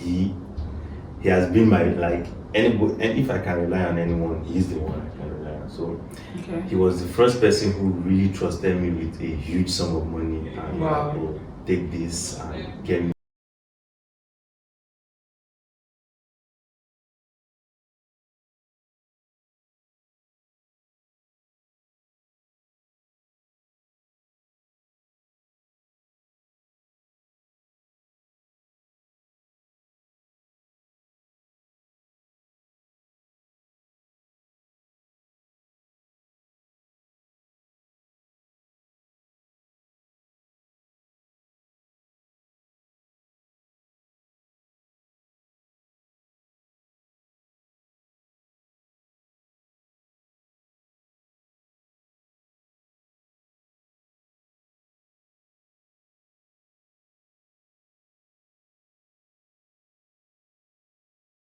he has been my, like, anybody, and if I can rely on anyone, he's the one I can rely on. So he was the first person who really trusted me with a huge sum of money and take this and get me.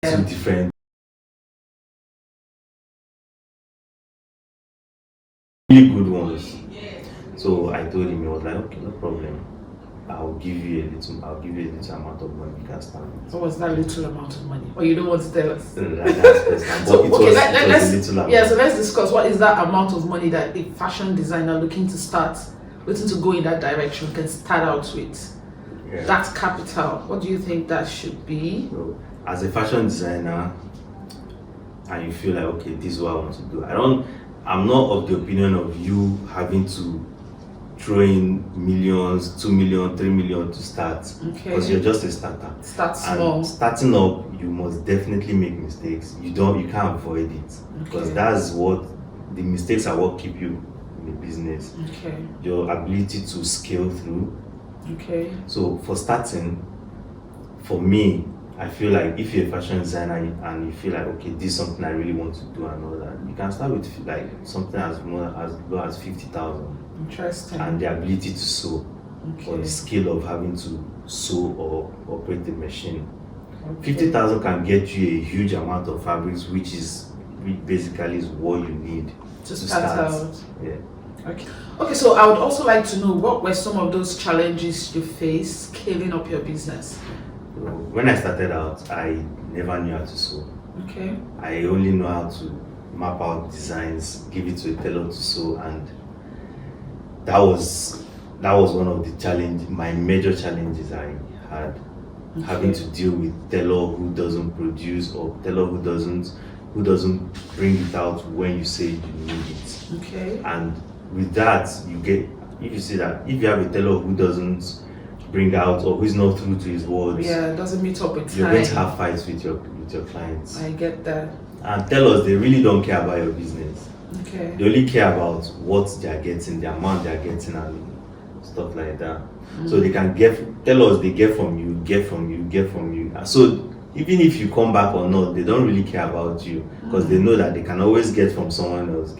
Two different really good ones. So I told him, he was like, okay, no problem. I'll give you a little amount of money, you can start with. What was that little amount of money? Or you don't want to tell us? That's personal. So, let's discuss what is that amount of money that a fashion designer looking to go in that direction can start out with. Yeah. That's capital. What do you think that should be? So, as a fashion designer, and you feel like, okay, this is what I want to do. I'm not of the opinion of you having to throw in millions, 2 million, 3 million to start, because you're just a starter. Start small. And starting up, you must definitely make mistakes. You can't avoid it, because that's what the mistakes are what keep you in the business. Your ability to scale through. So for starting, for me, I feel like if you're a fashion designer and you feel like, okay, this is something I really want to do and all that, you can start with like something as low as 50,000. Interesting. And the ability to sew, or the skill of having to sew or operate the machine. 50,000 can get you a huge amount of fabrics, which basically is what you need to start out. Yeah. Okay, so I would also like to know, what were some of those challenges you faced scaling up your business? When I started out, I never knew how to sew. I only know how to map out designs, give it to a tailor to sew, and that was one of the my major challenges I had, having to deal with tailor who doesn't produce, or tailor who doesn't bring it out when you say you need it. And with that, if you have a tailor who doesn't bring out, or who's not true to his words, doesn't meet up with time, you're going to have fights with your clients. I get that. And tailors, they really don't care about your business. They only care about what they're getting, the amount they're getting, and stuff like that. So they can tailors, they get from you. So even if you come back or not, they don't really care about you, because they know that they can always get from someone else.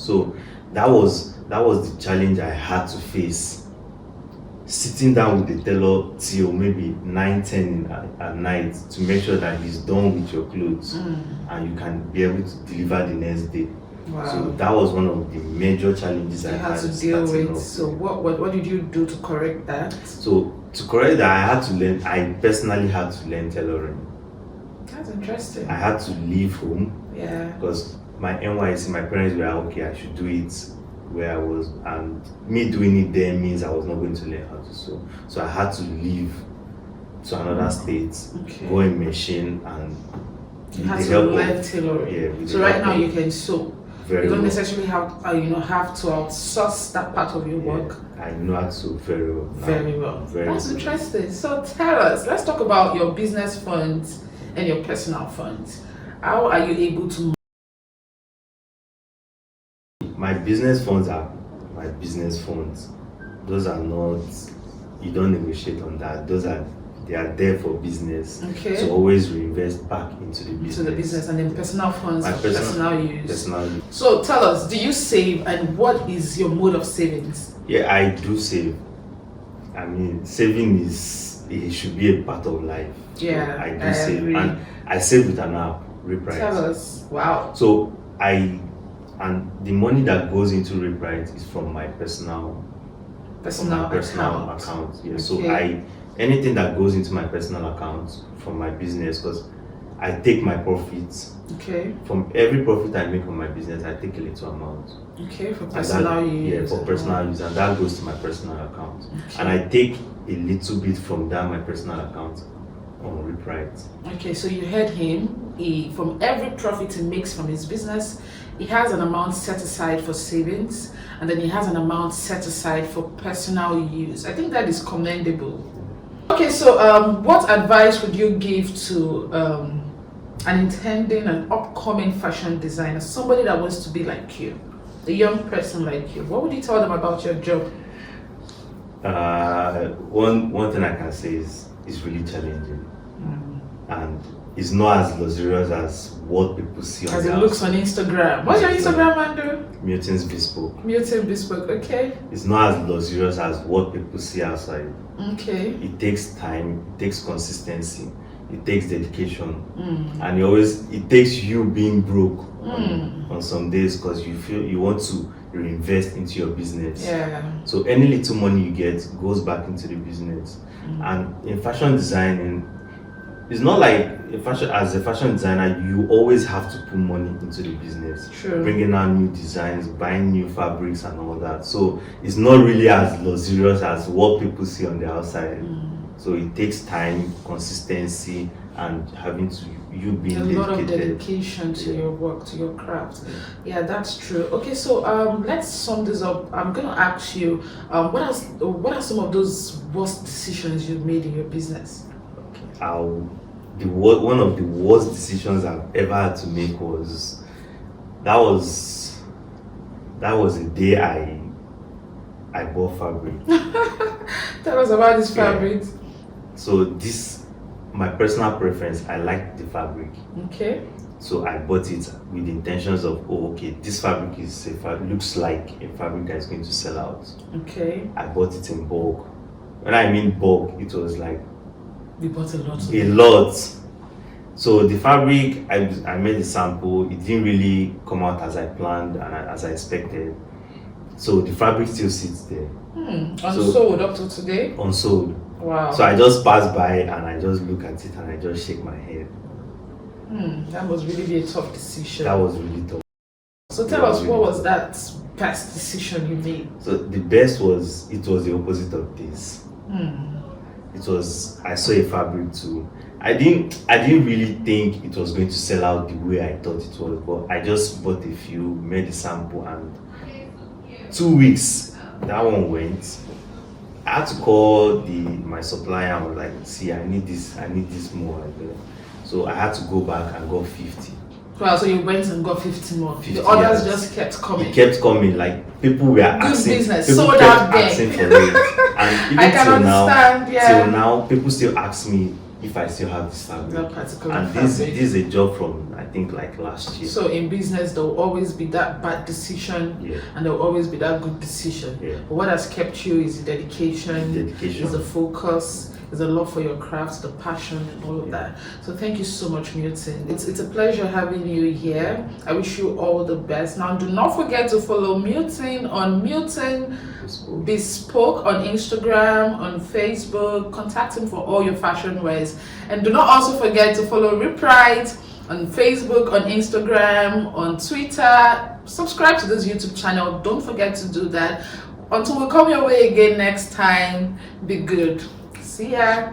So that was the challenge I had to face. Sitting down with the tailor till maybe 9-10 at night to make sure that he's done with your clothes and you can be able to deliver the next day. So that was one of the major challenges I had to deal with. So what did you do to correct that? So to correct that, I personally had to learn tailoring. That's interesting. I had to leave home. Because my NYC, my parents were okay, I should do it where I was, and me doing it there means I was not going to learn how to sew. So I had to leave to another state, go in machine, and you had to learn tailoring. So right now you can sew. You don't necessarily have to outsource that part of your work. I know how to sew very well. Very well. That's interesting. So tell us, let's talk about your business funds and your personal funds. How are you able to? My business funds are my business funds. Those are not, you don't negotiate on that. They are there for business. To always reinvest back into the business. And then personal funds for personal use. use. So tell us, do you save, and what is your mode of savings? Yeah, I do save. I mean, saving it should be a part of life. Yeah, I do save. Agree. And I save with an app, Reprice. Tell us. Wow. So and the money that goes into Reprice is from my personal account. Yeah. So anything that goes into my personal account from my business, because I take my profits. Okay. From every profit I make on my business, I take a little amount. Okay, for personal use. Yeah, for personal use, and that goes to my personal account. Okay. And I take a little bit from that my personal account on Reprite. Okay, so you heard him. From every profit he makes from his business, he has an amount set aside for savings, and then he has an amount set aside for personal use. I think that is commendable. Okay, so what advice would you give to an upcoming fashion designer, somebody that wants to be like you, a young person like you? What would you tell them about your job? One thing I can say is it's really challenging, and it's not as luxurious as what people see on as it looks on Instagram. What's your Instagram handle? Milton's Bespoke. Milton Bespoke. Okay. It's not as luxurious as what people see outside. Okay. It takes time. It takes consistency. It takes dedication, and it takes you being broke on some days because you feel you want to reinvest into your business. Yeah. So any little money you get goes back into the business. And in fashion designing, it's not like as a fashion designer, you always have to put money into the business. True. Bringing out new designs, buying new fabrics and all that. So it's not really as luxurious as what people see on the outside. So it takes time, consistency, and having to you being dedicated. A lot of dedication to your work, to your craft. Yeah, that's true. Okay, so let's sum this up. I'm gonna ask you, what are some of those worst decisions you've made in your business? Okay. One of the worst decisions I've ever had to make was the day I bought fabric. Tell us about this fabric. So my personal preference, I like the fabric. Okay. So I bought it with the intentions of, this fabric looks like a fabric that is going to sell out. Okay. I bought it in bulk. When I mean bulk, it was like you bought a lot. A lot. So the fabric, I made the sample. It didn't really come out as I planned and as I expected. So the fabric still sits there. Unsold up to today? Unsold. Wow. So I just pass by and I just look at it and I just shake my head. That must really be a tough decision. That was really tough. So tell us, what was that best decision you made? So the best was, it was the opposite of this. It was, I saw a fabric too. I didn't really think it was going to sell out the way I thought it was, but I just bought a few, made a sample, and 2 weeks that one went. I had to call my supplier and was like, see, I need this more. So I had to go back and got 50. Wow, so you went and got 50 more. The others just kept coming. It kept coming, like people were asking. Business. People Sold kept out asking for it. And even till now, people still ask me if I still have this fabric. That particular and fabric. This is a job from, I think, like last year. So in business, there will always be that bad decision, and there will always be that good decision. But what has kept you is the dedication, is the focus, is the love for your craft, the passion, and all of that. So thank you so much, Milton. It's a pleasure having you here. I wish you all the best. Now, do not forget to follow Milton on Milton Bespoke on Instagram, on Facebook. Contact him for all your fashion wears. And do not also forget to follow Reprite on Facebook, on Instagram, on Twitter. Subscribe to this YouTube channel. Don't forget to do that. Until we come your way again next time, be good. See ya.